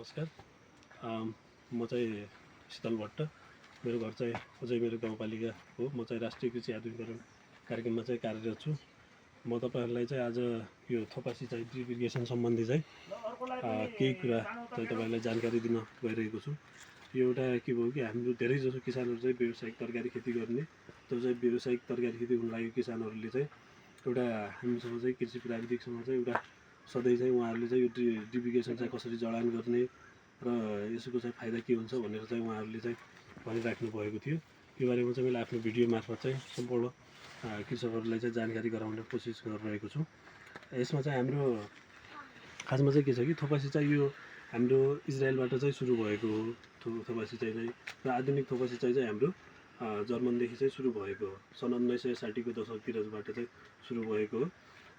नमस्कार। म चाहिँ शीतल भट्ट। मेरो घर चाहिँ अझै मेरो गाउँपालिका हो। म चाहिँ राष्ट्रिय कृषि आधुनिकीकरण कार्यक्रममा चाहिँ कार्यरत छु। म तपाईँहरूलाई चाहिँ आज यो थोपा सिँचाइ ड्रिप इरिगेसन सम्बन्धी चाहिँ केही कुरा चाहिँ तपाईँहरूलाई जानकारी दिन गइरहेको छु। यो एउटा के भयो कि हाम्रो धेरैजसो किसानहरू चाहिँ व्यावसायिक तरकारी खेती गर्ने, त्यो चाहिँ व्यावसायिक तरकारी खेती हुन लागेको किसानहरूले चाहिँ एउटा हामीसँग चाहिँ कृषि प्राविधिकसँग चाहिँ एउटा सधैँ चाहिँ उहाँहरूले चाहिँ यो ड्रिप इरिगेसन चाहिँ कसरी जडान गर्ने र यसको चाहिँ फाइदा के हुन्छ भनेर चाहिँ उहाँहरूले चाहिँ भनिराख्नु भएको थियो। यो बारेमा चाहिँ मैले आफ्नो भिडियो मार्फत चाहिँ सम्पूर्ण कृषकहरूलाई चाहिँ जानकारी गराउने कोसिस गरिरहेको छु। यसमा चाहिँ हाम्रो खासमा चाहिँ के छ कि थोपा सिँचाइ यो हाम्रो इजरायलबाट चाहिँ सुरु भएको हो। थोपा सिँचाइ चाहिँ र आधुनिक थोपा सिँचाइ चाहिँ हाम्रो जर्मनदेखि चाहिँ सुरु भएको हो। सन् 1960को दशकतिरबाट चाहिँ सुरु भएको हो।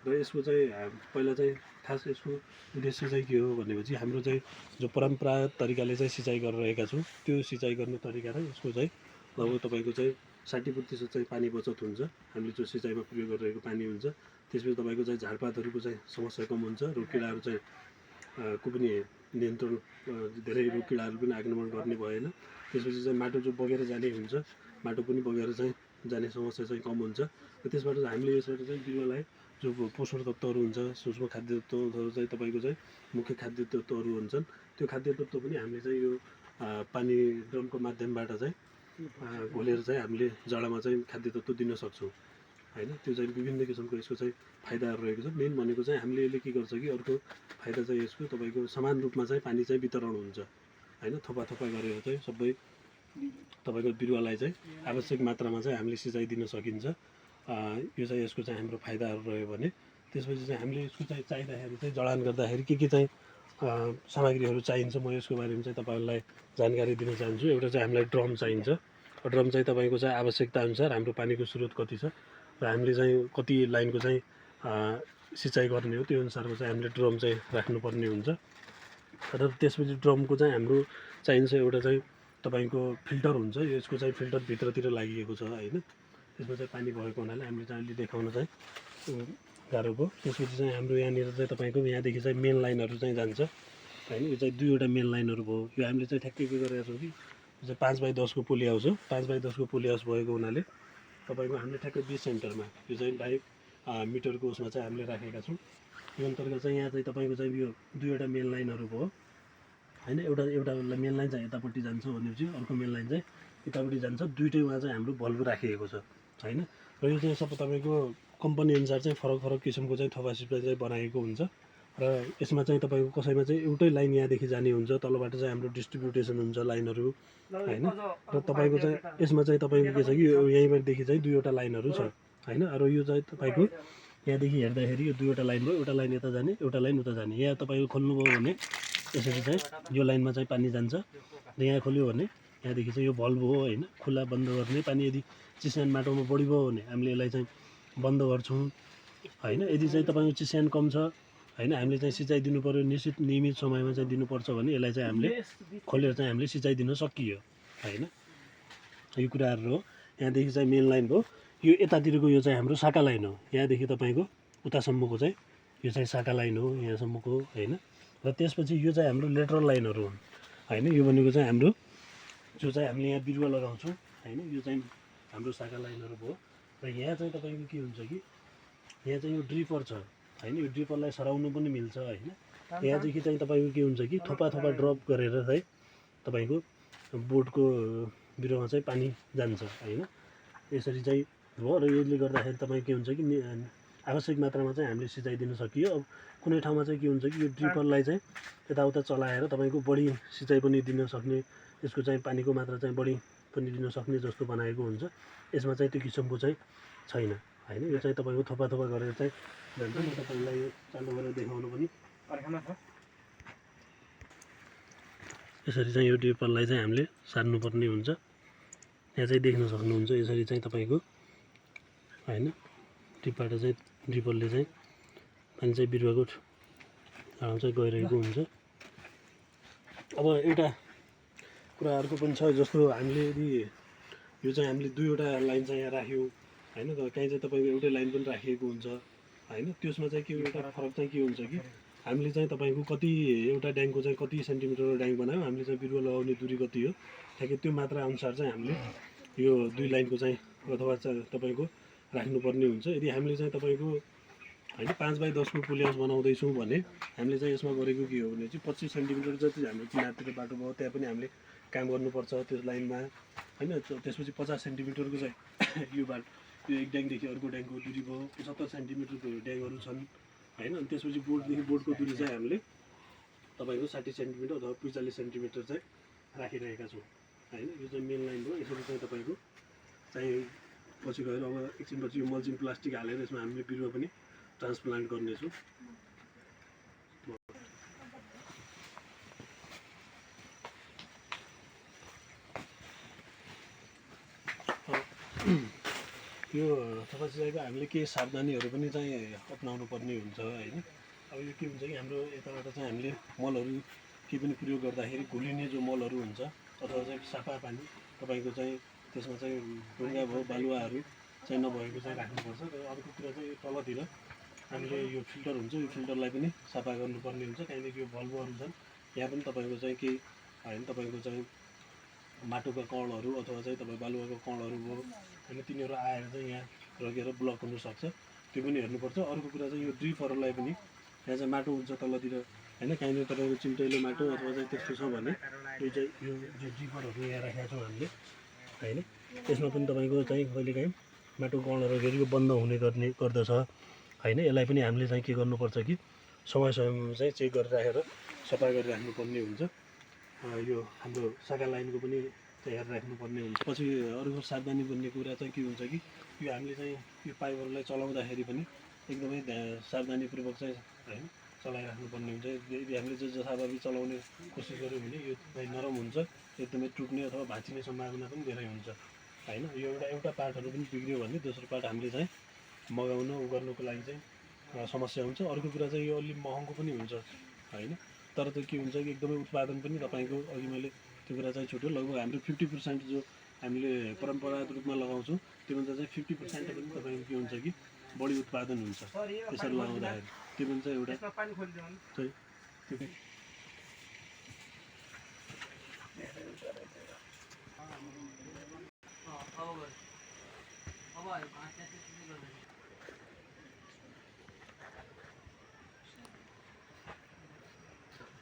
र यसको चाहिँ पहिला चाहिँ खास यसको उद्देश्य चाहिँ के हो भनेपछि हाम्रो चाहिँ जो परम्परागत तरिकाले चाहिँ सिँचाइ गरिरहेका छौँ त्यो सिँचाइ गर्ने तरिका र यसको चाहिँ लगभग तपाईँको चाहिँ 60% चाहिँ पानी बचत हुन्छ। हामीले जो सिँचाइमा प्रयोग गरिरहेको पानी हुन्छ त्यसपछि तपाईँको चाहिँ झारपातहरूको चाहिँ समस्या कम हुन्छ। रोग किराहरू चाहिँ को पनि नियन्त्रण, धेरै रोग किराहरू पनि आक्रमण गर्ने भएन। त्यसपछि चाहिँ माटो जो बगेर जाने हुन्छ, माटो पनि बगेर चाहिँ जाने समस्या चाहिँ कम हुन्छ। र त्यसबाट हामीले यसबाट चाहिँ बिरुवालाई जो पोषण तत्त्वहरू हुन्छ, सूक्ष्म खाद्य तत्त्वहरू चाहिँ तपाईँको चाहिँ मुख्य खाद्य तत्त्वहरू हुन्छन्, त्यो खाद्य तत्त्व पनि हामीले चाहिँ यो पानी ड्रमको माध्यमबाट चाहिँ घोलेर चाहिँ हामीले जडामा चाहिँ खाद्य तत्त्व दिन सक्छौँ होइन। त्यो चाहिँ विभिन्न किसिमको यसको चाहिँ फाइदाहरू रहेको छ। मेन भनेको चाहिँ हामीले यसले के गर्छ कि अर्को फाइदा चाहिँ यसको तपाईँको समान रूपमा चाहिँ पानी चाहिँ वितरण हुन्छ होइन। थोपा थोपा गरेर चाहिँ सबै तपाईँको बिरुवालाई चाहिँ आवश्यक मात्रामा चाहिँ हामीले सिँचाइ दिन सकिन्छ। यो चाहिँ यसको चाहिँ हाम्रो फाइदाहरू रह्यो भने त्यसपछि चाहिँ हामीले यसको चाहिँ चाहिँदाखेरि चाहिँ जडान गर्दाखेरि के चाहिँ सामग्रीहरू चाहिन्छ म यसको बारेमा चाहिँ तपाईँहरूलाई जानकारी दिन चाहन्छु। एउटा चाहिँ हामीलाई ड्रम चाहिन्छ। ड्रम चाहिँ तपाईँको चाहिँ आवश्यकता अनुसार हाम्रो पानीको स्रोत कति छ र हामीले चाहिँ कति लाइनको चाहिँ सिँचाइ गर्ने हो त्यो अनुसारको चाहिँ हामीले ड्रम चाहिँ राख्नुपर्ने हुन्छ। र त्यसपछि ड्रमको चाहिँ हाम्रो चाहिन्छ एउटा चाहिँ तपाईँको फिल्टर हुन्छ। यसको चाहिँ फिल्टर भित्रतिर लागिएको छ होइन। त्यसमा चाहिँ पानी भएको हुनाले हामीले चाहिँ अहिले देखाउन चाहिँ गाह्रो भयो। त्यसपछि चाहिँ हाम्रो यहाँनिर चाहिँ तपाईँको यहाँदेखि चाहिँ मेन लाइनहरू चाहिँ जान्छ होइन। यो चाहिँ 2वटा मेन लाइनहरू भयो। यो हामीले चाहिँ ठ्याक्कै के गरेका छौँ कि यो चाहिँ 5x10को पोली हाउस हो। 5x10को पोली हाउस भएको हुनाले तपाईँको हामीले ठ्याक्कै 20 सेन्टरमा यो चाहिँ 22 मिटरको उसमा चाहिँ हामीले राखेका छौँ। यो अन्तर्गत चाहिँ यहाँ चाहिँ तपाईँको चाहिँ यो 2वटा मेन लाइनहरू भयो होइन। एउटा मेन लाइन चाहिँ यतापट्टि जान्छ भनेपछि अर्को मेन लाइन चाहिँ यतापट्टि जान्छ। दुइटैमा चाहिँ हाम्रो बल्ब राखिएको छ होइन। र यो चाहिँ सब तपाईँको कम्पनी अनुसार चाहिँ फरक फरक किसिमको चाहिँ थोपा सिँचाइ चाहिँ बनाएको हुन्छ। र यसमा चाहिँ तपाईँको कसैमा चाहिँ एउटै लाइन यहाँदेखि जाने हुन्छ, तलबाट चाहिँ हाम्रो डिस्ट्रिब्युटेसन हुन्छ लाइनहरू होइन। र तपाईँको चाहिँ यसमा चाहिँ तपाईँको के छ कि यहीँबाटदेखि चाहिँ 2वटा लाइनहरू छ होइन। र यो चाहिँ तपाईँको यहाँदेखि हेर्दाखेरि यो 2वटा लाइन भयो। एउटा लाइन यता जाने, एउटा लाइन उता जाने। यहाँ तपाईँको खोल्नुभयो भने यसरी चाहिँ यो लाइनमा चाहिँ पानी जान्छ र यहाँ खोल्यो भने यहाँदेखि चाहिँ यो भल्भ हो होइन, खुला बन्द गर्ने। पानी यदि चिस्यान माटोमा बढी भयो भने हामीले यसलाई चाहिँ बन्द गर्छौँ होइन। यदि चाहिँ तपाईँको चिस्यान कम छ होइन, हामीले चाहिँ सिँचाइ दिनु पऱ्यो, नियमित समयमा चाहिँ दिनुपर्छ भने यसलाई चाहिँ हामीले खोलेर चाहिँ हामीले सिँचाइ दिन सकियो होइन। यो कुराहरू हो। यहाँदेखि चाहिँ मेन लाइन भयो। यो यतातिरको यो चाहिँ हाम्रो शाखा लाइन हो। यहाँदेखि तपाईँको उतासम्मको चाहिँ यो चाहिँ शाखा लाइन हो, यहाँसम्मको होइन। र त्यसपछि यो चाहिँ हाम्रो लेटरल लाइनहरू हुन् होइन। यो भनेको चाहिँ हाम्रो जो चाहिँ हामीले यहाँ बिरुवा लगाउँछौँ होइन, यो चाहिँ हाम्रो शाखा लाइनहरू भयो। र यहाँ चाहिँ तपाईँको के हुन्छ कि यहाँ चाहिँ यो ड्रिपर छ होइन। यो ड्रिपरलाई सराउनु पनि मिल्छ होइन। यहाँदेखि चाहिँ तपाईँको के हुन्छ कि थोपा थोपा ड्रप गरेर चाहिँ तपाईँको बोटको बिरुवामा चाहिँ पानी जान्छ होइन। यसरी चाहिँ भयो। र यसले गर्दाखेरि तपाईँ के हुन्छ कि आवश्यक मात्रामा चाहिँ हामीले सिँचाइ दिन सकियो। अब कुनै ठाउँमा चाहिँ के हुन्छ कि यो ड्रिपरलाई चाहिँ यताउता चलाएर तपाईँको बढी सिँचाइ पनि दिन सक्ने, यसको चाहिँ पानीको मात्रा चाहिँ बढी पनि दिन सक्ने जस्तो बनाएको हुन्छ। यसमा चाहिँ त्यो किसिमको चाहिँ छैन होइन। यो चाहिँ तपाईँको थोपा थोपा गरेर चाहिँ जान्छ। म तपाईँलाई यो चालु गरेर देखाउनु पनि यसरी चाहिँ यो ड्रिपरलाई चाहिँ हामीले सार्नुपर्ने हुन्छ। यहाँ चाहिँ देख्न सक्नुहुन्छ यसरी चाहिँ तपाईँको होइन टिपबाट चाहिँ ड्रिपरले चाहिँ पानी चाहिँ बिरुवाको ठाउँमा चाहिँ गइरहेको हुन्छ। अब एउटा कुरा अर्को पनि छ, जस्तो हामीले यदि यो चाहिँ हामीले 2वटा लाइन चाहिँ यहाँ राख्यौँ होइन, तर कहीँ चाहिँ तपाईँको एउटै लाइन पनि राखिएको हुन्छ होइन। त्यसमा चाहिँ के एउटा फरक चाहिँ के हुन्छ कि हामीले चाहिँ तपाईँको कति एउटा ड्याङको चाहिँ कति सेन्टिमिटरको ड्याङ बनायौँ, हामीले चाहिँ बिरुवा लगाउने दूरी कति हो, ठ्याक्कै त्यो मात्रा अनुसार चाहिँ हामीले यो 2 लाइनको चाहिँ अथवा तपाईँको राख्नुपर्ने हुन्छ। यदि हामीले चाहिँ तपाईँको होइन 5 बाई 10 को पुलिहाउस बनाउँदैछौँ भने हामीले चाहिँ यसमा गरेको के हो भने चाहिँ 25 सेन्टिमिटर जति हाम्रो किनारतिर बाटो भयो त्यहाँ पनि हामीले काम गर्नुपर्छ त्यस लाइनमा होइन। त्यसपछि 50 सेन्टिमिटरको चाहिँ यो यो एक ड्याङदेखि अर्को ड्याङको दूरी भयो, 70 सेन्टिमिटरको ड्याङहरू छन् होइन। अनि त्यसपछि बोर्डदेखि बोर्डको दूरी चाहिँ हामीले तपाईँको 60 सेन्टिमिटर अथवा 45 सेन्टिमिटर चाहिँ राखिरहेका छौँ होइन। यो चाहिँ मेन लाइन हो। यसरी चाहिँ तपाईँको चाहिँ पछि गएर अब एकछिनपछि यो मल्चिङ प्लास्टिक हालेर यसमा हामीले बिरुवा पनि ट्रान्सप्लान्ट गर्नेछौँ। यो त्यसपछि चाहिँ हामीले केही सावधानीहरू पनि चाहिँ अपनाउनु पर्ने हुन्छ होइन। अब यो के हुन्छ कि हाम्रो यताबाट चाहिँ हामीले मलहरू केही पनि प्रयोग गर्दाखेरि घुलिने जो मलहरू हुन्छ अथवा चाहिँ सफा पानी तपाईँको चाहिँ त्यसमा चाहिँ ढुङ्गा भयो बालुवाहरू चाहिँ नभएको चाहिँ राख्नुपर्छ। र अर्को कुरा चाहिँ तलतिर हामीले यो फिल्टर हुन्छ, यो फिल्टरलाई पनि सफा गर्नुपर्ने हुन्छ, त्यहाँदेखि यो भल्भहरू छन् यहाँ पनि तपाईँको चाहिँ केही होइन तपाईँको चाहिँ माटोका कणहरू अथवा चाहिँ तपाईँ बालुवाको कणहरू भयो होइन, तिनीहरू आएर चाहिँ यहाँ लगेर ब्लक हुनसक्छ, त्यो पनि हेर्नुपर्छ। अर्को कुरा चाहिँ यो ड्रिपहरूलाई पनि यहाँ चाहिँ माटो हुन्छ तलतिर होइन, कहीँनिर तपाईँको चिम्टैलो माटो अथवा चाहिँ त्यस्तो छ भने यो चाहिँ यो ड्रिपरहरू यहाँ राखेका छौँ हामीले होइन। यसमा पनि तपाईँको चाहिँ कहिलेकाहीँ माटो कणहरू फेरि यो बन्द हुने गर्दछ होइन। यसलाई पनि हामीले चाहिँ के गर्नुपर्छ कि समय समयमा चाहिँ चेक गरेर राखेर सफा गरिराख्नुपर्ने हुन्छ। यो हाम्रो सागा लाइनको पनि तयार राख्नुपर्ने हुन्छ। पछि अर्को सावधानी पर्ने कुरा चाहिँ के हुन्छ कि यो हामीले चाहिँ यो पाइपहरूलाई चलाउँदाखेरि पनि एकदमै सावधानीपूर्वक चाहिँ होइन चलाइराख्नुपर्ने हुन्छ। यदि हामीले जथाभावी चलाउने कोसिस गऱ्यौँ भने यो चाहिँ नरम हुन्छ, एकदमै टुट्ने अथवा भाँचिने सम्भावना पनि धेरै हुन्छ होइन। यो एउटा पार्टहरू पनि बिग्रियो भने दोस्रो पार्ट हामीले चाहिँ मगाउन गर्नुको लागि चाहिँ समस्या हुन्छ। अर्को कुरा चाहिँ यो अलिक महँगो पनि हुन्छ होइन। तर त्यो के हुन्छ कि एकदमै उत्पादन पनि तपाईँको अघि मैले त्यो कुरा चाहिँ छुट्यो, लगभग हाम्रो 50% जो हामीले परम्परागत रूपमा लगाउँछौँ त्योभन्दा चाहिँ 50% पनि तपाईँको के हुन्छ कि बढी उत्पादन हुन्छ त्यसरी लगाउँदाखेरि। त्यो पनि चाहिँ एउटा चाहिँ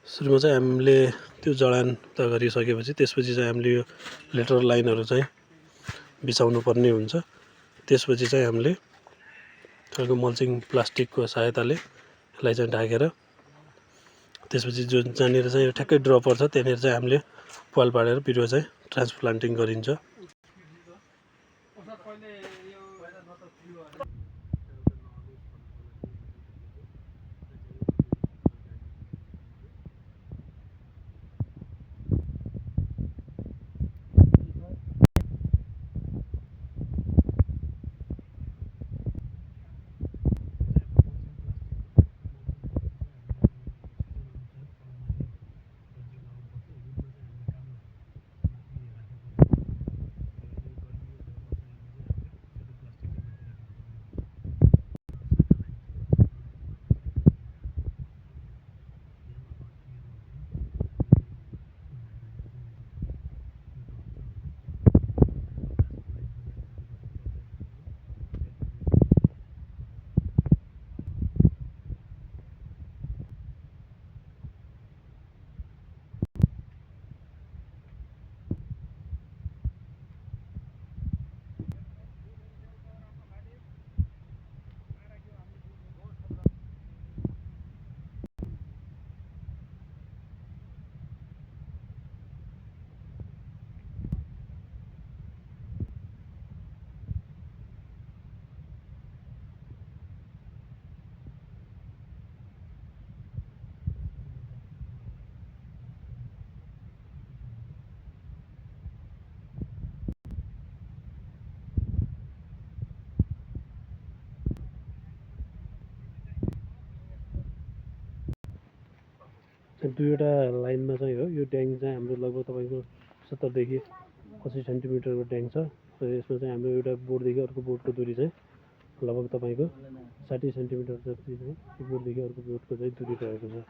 सुरुमा चाहिँ हामीले त्यो जडान त गरिसकेपछि त्यसपछि चाहिँ हामीले यो लेटर लाइनहरू चाहिँ बिछाउनु पर्ने हुन्छ। त्यसपछि चाहिँ हामीले तपाईँको मल्चिङ प्लास्टिकको सहायताले यसलाई चाहिँ ढाकेर त्यसपछि जो जहाँनिर चाहिँ ठ्याक्कै ड्रप पर्छ त्यहाँनिर चाहिँ हामीले पाल पारेर बिरुवा चाहिँ ट्रान्सप्लान्टिङ गरिन्छ। दुईवटा लाइनमा चाहिँ हो यो ड्याङ चाहिँ हाम्रो लगभग तपाईँको 70 देखि 80 सेन्टिमिटरको ड्याङ छ। र यसमा चाहिँ हाम्रो एउटा बोर्डदेखि अर्को बोर्डको दूरी चाहिँ लगभग तपाईँको 60 सेन्टिमिटर जति चाहिँ एक बोटदेखि अर्को बोटको चाहिँ दूरी रहेको छ।